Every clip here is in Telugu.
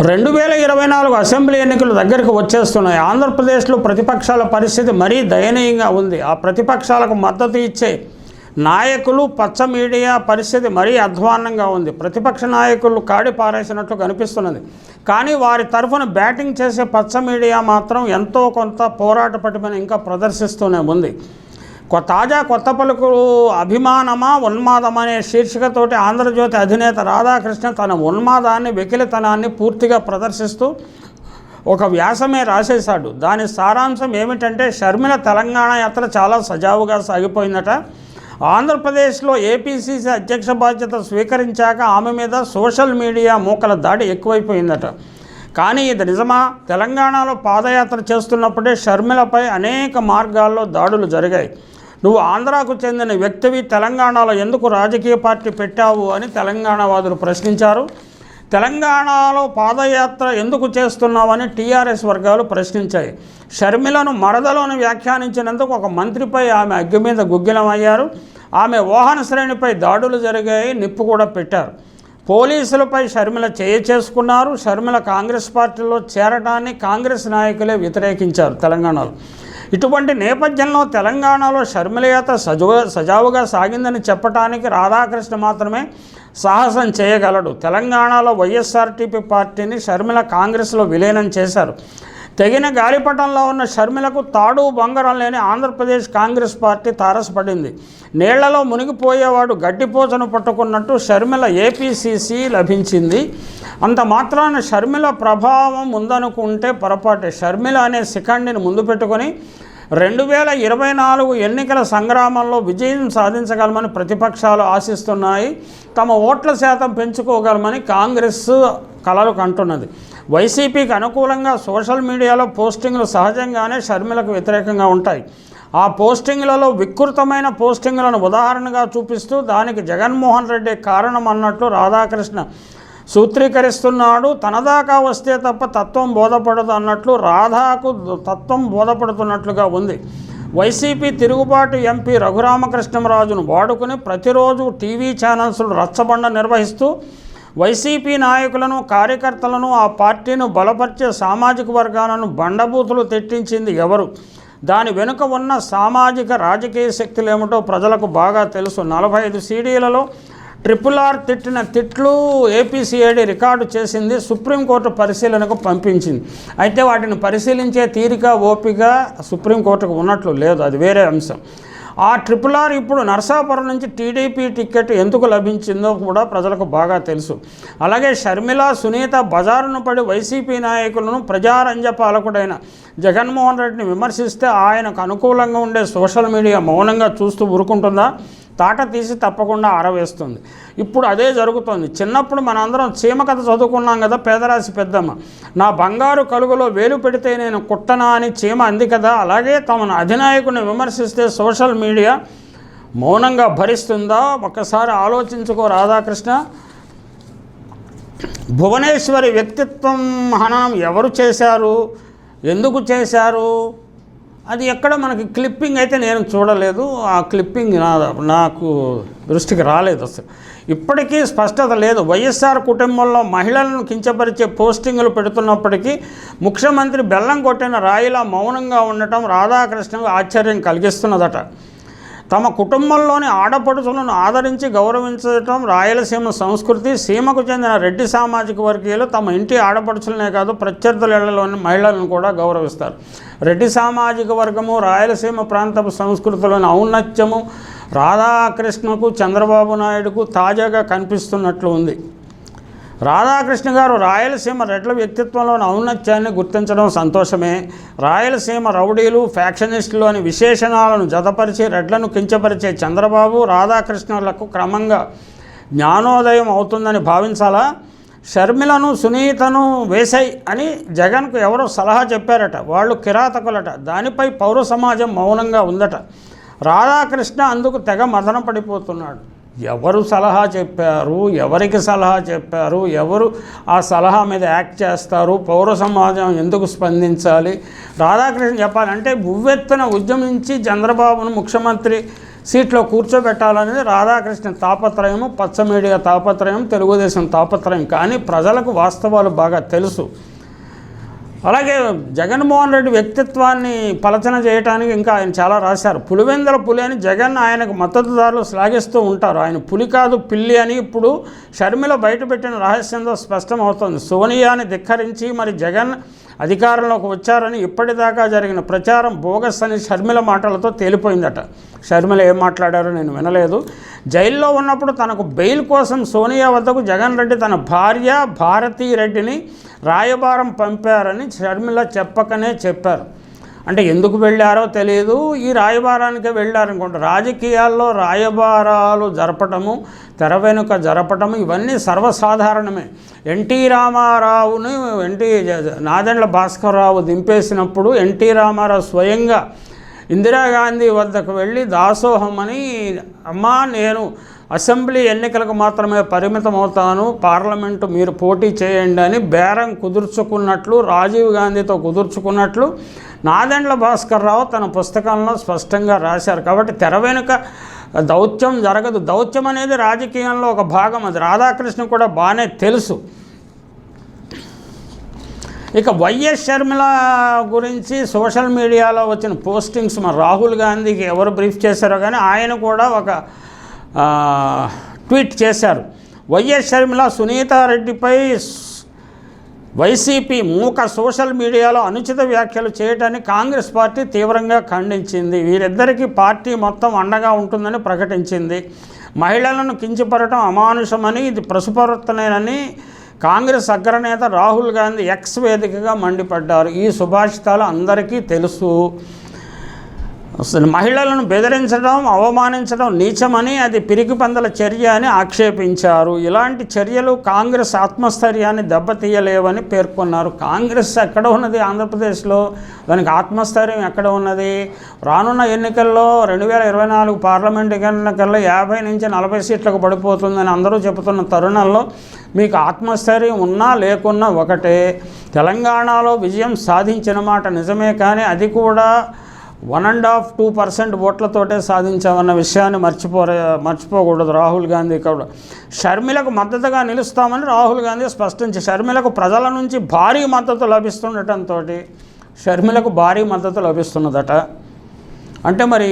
2024 అసెంబ్లీ ఎన్నికలు దగ్గరకు వచ్చేస్తున్నాయి. ఆంధ్రప్రదేశ్లో ప్రతిపక్షాల పరిస్థితి మరీ దయనీయంగా ఉంది. ఆ ప్రతిపక్షాలకు మద్దతు ఇచ్చే నాయకులు, పచ్చ మీడియా పరిస్థితి మరీ అధ్వాన్నంగా ఉంది. ప్రతిపక్ష నాయకులు కాడి పారేసినట్లు కనిపిస్తున్నది. కానీ వారి తరఫున బ్యాటింగ్ చేసే పచ్చ మీడియా మాత్రం ఎంతో కొంత పోరాట పటిమను ఇంకా ప్రదర్శిస్తూనే ఉంది. తాజా కొత్త పలుకులు అభిమానమా ఉన్మాదమా అనే శీర్షికతోటి ఆంధ్రజ్యోతి అధినేత రాధాకృష్ణ తన ఉన్మాదాన్ని, వెకిలితనాన్ని పూర్తిగా ప్రదర్శిస్తూ ఒక వ్యాసమే రాసేశాడు. దాని సారాంశం ఏమిటంటే, షర్మిల తెలంగాణ యాత్ర చాలా సజావుగా సాగిపోయిందట. ఆంధ్రప్రదేశ్లో ఏపీసీసీ అధ్యక్ష బాధ్యత స్వీకరించాక ఆమె మీద సోషల్ మీడియా మూకల దాడి ఎక్కువైపోయిందట. కానీ ఇది నిజమా? తెలంగాణలో పాదయాత్ర చేస్తున్నప్పుడే షర్మిలపై అనేక మార్గాల్లో దాడులు జరిగాయి. నువ్వు ఆంధ్రాకు చెందిన వ్యక్తివి, తెలంగాణలో ఎందుకు రాజకీయ పార్టీ పెట్టావు అని తెలంగాణవాదులు ప్రశ్నించారు. తెలంగాణలో పాదయాత్ర ఎందుకు చేస్తున్నావని టీఆర్ఎస్ వర్గాలు ప్రశ్నించాయి. షర్మిలను మరదలోని వ్యాఖ్యానించినందుకు ఒక మంత్రిపై ఆమె అగ్గి మీద గుగ్గిలమయ్యారు. ఆమె వాహన శ్రేణిపై దాడులు జరిగాయి, నిప్పు కూడా పెట్టారు. పోలీసులపై షర్మిల చేసుకున్నారు. షర్మిల కాంగ్రెస్ పార్టీలో చేరడాన్ని కాంగ్రెస్ నాయకులే వ్యతిరేకించారు తెలంగాణలో. ఇటువంటి నేపథ్యంలో తెలంగాణలో షర్మిల యాత్ర సజావుగా సాగిందని చెప్పడానికి రాధాకృష్ణ మాత్రమే సాహసం చేయగలడు. తెలంగాణలో వైఎస్ఆర్టీపీ పార్టీని షర్మిల కాంగ్రెస్లో విలీనం చేశారు. తెగిన గాలిపటంలో ఉన్న షర్మిలకు తాడు బంగారం లేని ఆంధ్రప్రదేశ్ కాంగ్రెస్ పార్టీ తారసపడింది. నీళ్లలో మునిగిపోయేవాడు గడ్డిపోచను పట్టుకున్నట్టు షర్మిల ఏపీసీసీ లభించింది. అంత మాత్రాన షర్మిల ప్రభావం ఉందనుకుంటే పొరపాటే. షర్మిల అనే శిఖండిని ముందు పెట్టుకొని 2024 ఎన్నికల సంగ్రామంలో విజయం సాధించగలమని ప్రతిపక్షాలు ఆశిస్తున్నాయి. తమ ఓట్ల శాతం పెంచుకోగలమని కాంగ్రెస్ కలలు కంటున్నది. వైసీపీకి అనుకూలంగా సోషల్ మీడియాలో పోస్టింగ్లు సహజంగానే షర్మిలకు వ్యతిరేకంగా ఉంటాయి. ఆ పోస్టింగ్లలో వికృతమైన పోస్టింగ్లను ఉదాహరణగా చూపిస్తూ దానికి జగన్మోహన్ రెడ్డి కారణం అన్నట్లు రాధాకృష్ణ సూత్రీకరిస్తున్నాడు. తనదాకా వస్తే తప్ప తత్వం బోధపడదు అన్నట్లు రాధాకు తత్వం బోధపడుతున్నట్లుగా ఉంది. వైసీపీ తిరుగుబాటు ఎంపీ రఘురామకృష్ణంరాజును వాడుకుని ప్రతిరోజు టీవీ ఛానల్స్లో రచ్చబండ నిర్వహిస్తూ వైసీపీ నాయకులను, కార్యకర్తలను, ఆ పార్టీని బలపరిచే సామాజిక వర్గాలను బండబూతులు తెట్టించింది ఎవరు? దాని వెనుక ఉన్న సామాజిక రాజకీయ శక్తులు ఏమిటో ప్రజలకు బాగా తెలుసు. 45 సీడీలలో RRR తిట్టిన తిట్లు ఏపీసీఐడి రికార్డు చేసింది, సుప్రీంకోర్టు పరిశీలనకు పంపించింది. అయితే వాటిని పరిశీలించే తీరిక, ఓపిక సుప్రీంకోర్టుకు ఉన్నట్లు లేదు, అది వేరే అంశం. ఆ RRR ఇప్పుడు నరసాపురం నుంచి టీడీపీ టికెట్ ఎందుకు లభించిందో కూడా ప్రజలకు బాగా తెలుసు. అలాగే షర్మిల, సునీత బజారును పడి వైసీపీ నాయకులను, ప్రజారంజ పాలకుడైన జగన్మోహన్ రెడ్డిని విమర్శిస్తే ఆయనకు అనుకూలంగా ఉండే సోషల్ మీడియా మౌనంగా చూస్తూ ఊరుకుంటుందా? తాట తీసి తప్పకుండా ఆరవేస్తుంది. ఇప్పుడు అదే జరుగుతుంది. చిన్నప్పుడు మనందరం చీమ కథ చదువుకున్నాం కదా, పేదరాశి పెద్దమ్మ. నా బంగారు కలుగులో వేలు పెడితే నేను కుట్టనా అని చీమ అంది కదా. అలాగే తమ అధినాయకుని విమర్శిస్తే సోషల్ మీడియా మౌనంగా భరిస్తుందా? ఒక్కసారి ఆలోచించుకో రాధాకృష్ణ. భువనేశ్వరి వ్యక్తిత్వం హననం ఎవరు చేశారు, ఎందుకు చేశారు? అది ఎక్కడ మనకి క్లిప్పింగ్ అయితే నేను చూడలేదు. ఆ క్లిప్పింగ్ నాకు దృష్టికి రాలేదు. అసలు ఇప్పటికీ స్పష్టత లేదు. వైఎస్ఆర్ కుటుంబంలో మహిళలను కించపరిచే పోస్టింగులు పెడుతున్నప్పటికీ ముఖ్యమంత్రి బెల్లం కొట్టిన రాయిలా మౌనంగా ఉండటం రాధాకృష్ణకు ఆశ్చర్యం కలిగిస్తున్నదట. తమ కుటుంబంలోని ఆడపడుచులను ఆదరించి గౌరవించడం రాయలసీమ సంస్కృతి. సీమకు చెందిన రెడ్డి సామాజిక వర్గీయులు తమ ఇంటి ఆడపడుచులనే కాదు, ప్రత్యర్థుల ఇళ్లలోని మహిళలను కూడా గౌరవిస్తారు. రెడ్డి సామాజిక వర్గము, రాయలసీమ ప్రాంతపు సంస్కృతిలోని ఔన్నత్యము రాధాకృష్ణకు, చంద్రబాబు నాయుడుకు తాజాగా కనిపిస్తున్నట్లు ఉంది. రాధాకృష్ణ గారు రాయలసీమ రెడ్ల వ్యక్తిత్వంలోని ఔన్నత్యాన్ని గుర్తించడం సంతోషమే. రాయలసీమ రౌడీలు, ఫ్యాక్షనిస్టులు అని విశేషణాలను జతపరిచి రెడ్లను కించపరిచే చంద్రబాబు, రాధాకృష్ణులకు క్రమంగా జ్ఞానోదయం అవుతుందని భావించాలా? షర్మిలను, సునీతను వేసై అని జగన్కు ఎవరో సలహా చెప్పారట. వాళ్ళు కిరాతకులట. దానిపై పౌర సమాజం మౌనంగా ఉందట. రాధాకృష్ణ అందుకు తెగ మదన పడిపోతున్నాడు. ఎవరు సలహా చెప్పారు, ఎవరికి సలహా చెప్పారు, ఎవరు ఆ సలహా మీద యాక్ట్ చేస్తారు, పౌర సమాజం ఎందుకు స్పందించాలి? రాధాకృష్ణ చెప్పాలంటే ఉవ్వెత్తున ఉద్యమించి చంద్రబాబును ముఖ్యమంత్రి సీట్లో కూర్చోబెట్టాలనేది రాధాకృష్ణ తాపత్రయము, పచ్చ మీడియా తాపత్రయం, తెలుగుదేశం తాపత్రయం. కానీ ప్రజలకు వాస్తవాలు బాగా తెలుసు. అలాగే జగన్మోహన్ రెడ్డి వ్యక్తిత్వాన్ని పలచన చేయడానికి ఇంకా ఆయన చాలా రాశారు. పులివెందుల పులి అని జగన్ ఆయనకు మద్దతుదారులు శ్లాఘిస్తూ ఉంటారు. ఆయన పులి కాదు పిల్లి అని ఇప్పుడు షర్మిల బయటపెట్టిన రహస్యంతో స్పష్టమవుతోంది. సోనియాని ధిక్కరించి మరి జగన్ అధికారంలోకి వచ్చారని ఇప్పటిదాకా జరిగిన ప్రచారం బోగస్ అని షర్మిల మాటలతో తేలిపోయిందట. షర్మిల ఏం మాట్లాడారో నేను వినలేదు. జైల్లో ఉన్నప్పుడు తనకు బెయిల్ కోసం సోనియా వద్దకు జగన్ రెడ్డి తన భార్య భారతీ రెడ్డిని రాయబారం పంపారని షర్మిల చెప్పకనే చెప్పారు. అంటే ఎందుకు వెళ్ళారో తెలియదు. ఈ రాయబారానికే వెళ్ళారనుకుంటా. రాజకీయాల్లో రాయబారాలు జరపటము, తెర వెనుక జరపటము ఇవన్నీ సర్వసాధారణమే. ఎన్టీ రామారావుని నాదెండ్ల భాస్కర్రావు దింపేసినప్పుడు ఎన్టీ రామారావు స్వయంగా ఇందిరాగాంధీ వద్దకు వెళ్ళి దాసోహం అని, అమ్మా నేను అసెంబ్లీ ఎన్నికలకు మాత్రమే పరిమితం అవుతాను, పార్లమెంటు మీరు పోటీ చేయండి అని బేరం కుదుర్చుకున్నట్లు, రాజీవ్ గాంధీతో కుదుర్చుకున్నట్లు నాదెండ్ల భాస్కర్రావు తన పుస్తకంలో స్పష్టంగా రాశారు. కాబట్టి తెర వెనుక దౌత్యం జరగదు. దౌత్యం అనేది రాజకీయంలో ఒక భాగం. అది రాధాకృష్ణ కూడా బాగానే తెలుసు. ఇక వైఎస్ షర్మిల గురించి సోషల్ మీడియాలో వచ్చిన పోస్టింగ్స్ మరి రాహుల్ గాంధీకి ఎవరు బ్రీఫ్ చేశారో కానీ ఆయన కూడా ఒక ట్వీట్ చేశారు. వైఎస్ షర్మిల సునీతారెడ్డిపై వైసీపీ మూక సోషల్ మీడియాలో అనుచిత వ్యాఖ్యలు చేయడాన్ని కాంగ్రెస్ పార్టీ తీవ్రంగా ఖండించింది. వీరిద్దరికీ పార్టీ మొత్తం అండగా ఉంటుందని ప్రకటించింది. మహిళలను కించపరచడం అమానుషమని, ఇది పసుపరుత్తనేనని కాంగ్రెస్ అగ్రనేత రాహుల్ గాంధీ ఎక్స్ వేదికగా మండిపడ్డారు. ఈ సుభాషితాలు అందరికీ తెలుసు. మహిళలను బెదిరించడం, అవమానించడం నీచమని, అది పిరికి పందల చర్య అని ఆక్షేపించారు. ఇలాంటి చర్యలు కాంగ్రెస్ ఆత్మస్థైర్యాన్ని దెబ్బతీయలేవని పేర్కొన్నారు. కాంగ్రెస్ ఎక్కడ ఉన్నది ఆంధ్రప్రదేశ్లో? దానికి ఆత్మస్థైర్యం ఎక్కడ ఉన్నది? రానున్న ఎన్నికల్లో 2024 పార్లమెంట్ ఎన్నికల్లో 50 నుంచి 40 సీట్లకు పడిపోతుందని అందరూ చెబుతున్న తరుణంలో మీకు ఆత్మస్థైర్యం ఉన్నా లేకున్నా ఒకటే. తెలంగాణలో విజయం సాధించిన మాట నిజమే, కానీ అది కూడా 1.5-2% ఓట్లతోటే సాధించామన్న విషయాన్ని మర్చిపోకూడదు రాహుల్ గాంధీ కూడా. షర్మిలకు మద్దతుగా నిలుస్తామని రాహుల్ గాంధీ స్పష్టం షర్మిలకు ప్రజల నుంచి భారీ మద్దతు లభిస్తుండటంతో షర్మిలకు భారీ మద్దతు లభిస్తున్నదట. అంటే మరి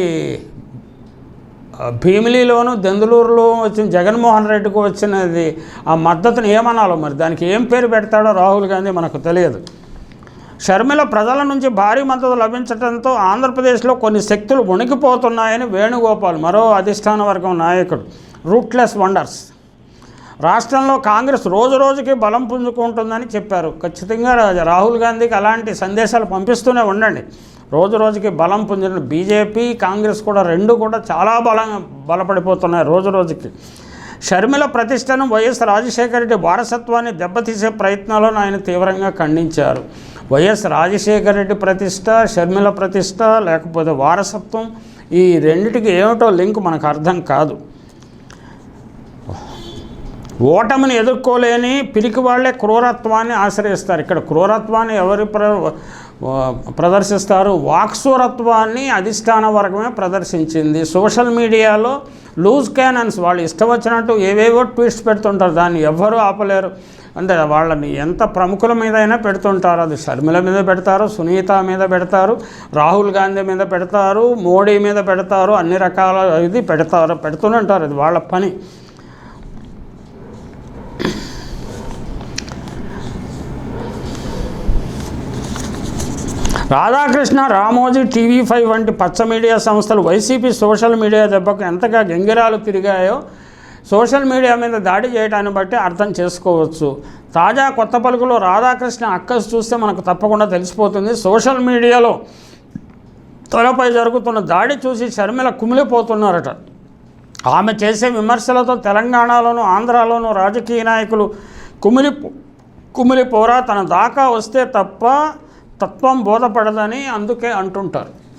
భీమిలిలోను దెందులూరులో వచ్చిన జగన్మోహన్ రెడ్డికి వచ్చినది ఆ మద్దతుని ఏమనాలో మరి దానికి ఏం పేరు పెడతాడో రాహుల్ గాంధీ మనకు తెలియదు. షర్మిల ప్రజల నుంచి భారీ మద్దతు లభించడంతో ఆంధ్రప్రదేశ్లో కొన్ని శక్తులు వణికిపోతున్నాయని వేణుగోపాల్, మరో అధిష్టాన వర్గం నాయకుడు, రూట్లెస్ వండర్స్, రాష్ట్రంలో కాంగ్రెస్ రోజురోజుకి బలం పుంజుకుంటుందని చెప్పారు. ఖచ్చితంగా రాహుల్ గాంధీకి అలాంటి సందేశాలు పంపిస్తూనే ఉండండి. రోజురోజుకి బలం పుంజుతున్న బీజేపీ, కాంగ్రెస్ కూడా రెండు కూడా చాలా బలపడిపోతున్నాయి రోజురోజుకి. షర్మిల ప్రతిష్టను వైఎస్ రాజశేఖర రెడ్డి వారసత్వాన్ని దెబ్బతీసే ప్రయత్నాలను ఆయన తీవ్రంగా ఖండించారు. వైఎస్ రాజశేఖర రెడ్డి ప్రతిష్ట, షర్మిల ప్రతిష్ట, లేకపోతే వారసత్వం, ఈ రెండిటికి ఏమిటో లింక్ మనకు అర్థం కాదు. ఓటమిని ఎదుర్కోలేని పిరికి వాళ్లే క్రూరత్వాన్ని ఆశ్రయిస్తారు. ఇక్కడ క్రూరత్వాన్ని ఎవరు ప్రదర్శిస్తారు? వాక్సూరత్వాన్ని అధిష్టాన వర్గమే ప్రదర్శించింది. సోషల్ మీడియాలో లూజ్ క్యానన్స్ వాళ్ళు ఇష్టం వచ్చినట్టు ఏవేవో ట్వీట్స్ పెడుతుంటారు, దాన్ని ఎవ్వరూ ఆపలేరు. అంటే వాళ్ళని ఎంత ప్రముఖుల మీద అయినా పెడుతుంటారు. అది షర్మిల మీద పెడతారు, సునీత మీద పెడతారు, రాహుల్ గాంధీ మీద పెడతారు, మోడీ మీద పెడతారు, అన్ని రకాల ఇది పెడుతూనే ఉంటారు. అది వాళ్ళ పని. రాధాకృష్ణ, రామోజీ, TV5 వంటి పచ్చ మీడియా సంస్థలు వైసీపీ సోషల్ మీడియా దెబ్బకు ఎంతగా గంగిరాలు తిరిగాయో సోషల్ మీడియా మీద దాడి చేయడాన్ని బట్టి అర్థం చేసుకోవచ్చు. తాజా కొత్త పలుకులో రాధాకృష్ణ అక్కసు చూస్తే మనకు తప్పకుండా తెలిసిపోతుంది. సోషల్ మీడియాలో తనపై జరుగుతున్న దాడి చూసి షర్మిల కుమిలిపోతున్నారట. ఆమె చేసే విమర్శలతో తెలంగాణలోనూ ఆంధ్రాలోనూ రాజకీయ నాయకులు కుమిలిపోరా, తన దాకా వస్తే తప్ప తత్వం బోధపడదని అందుకే అంటుంటారు.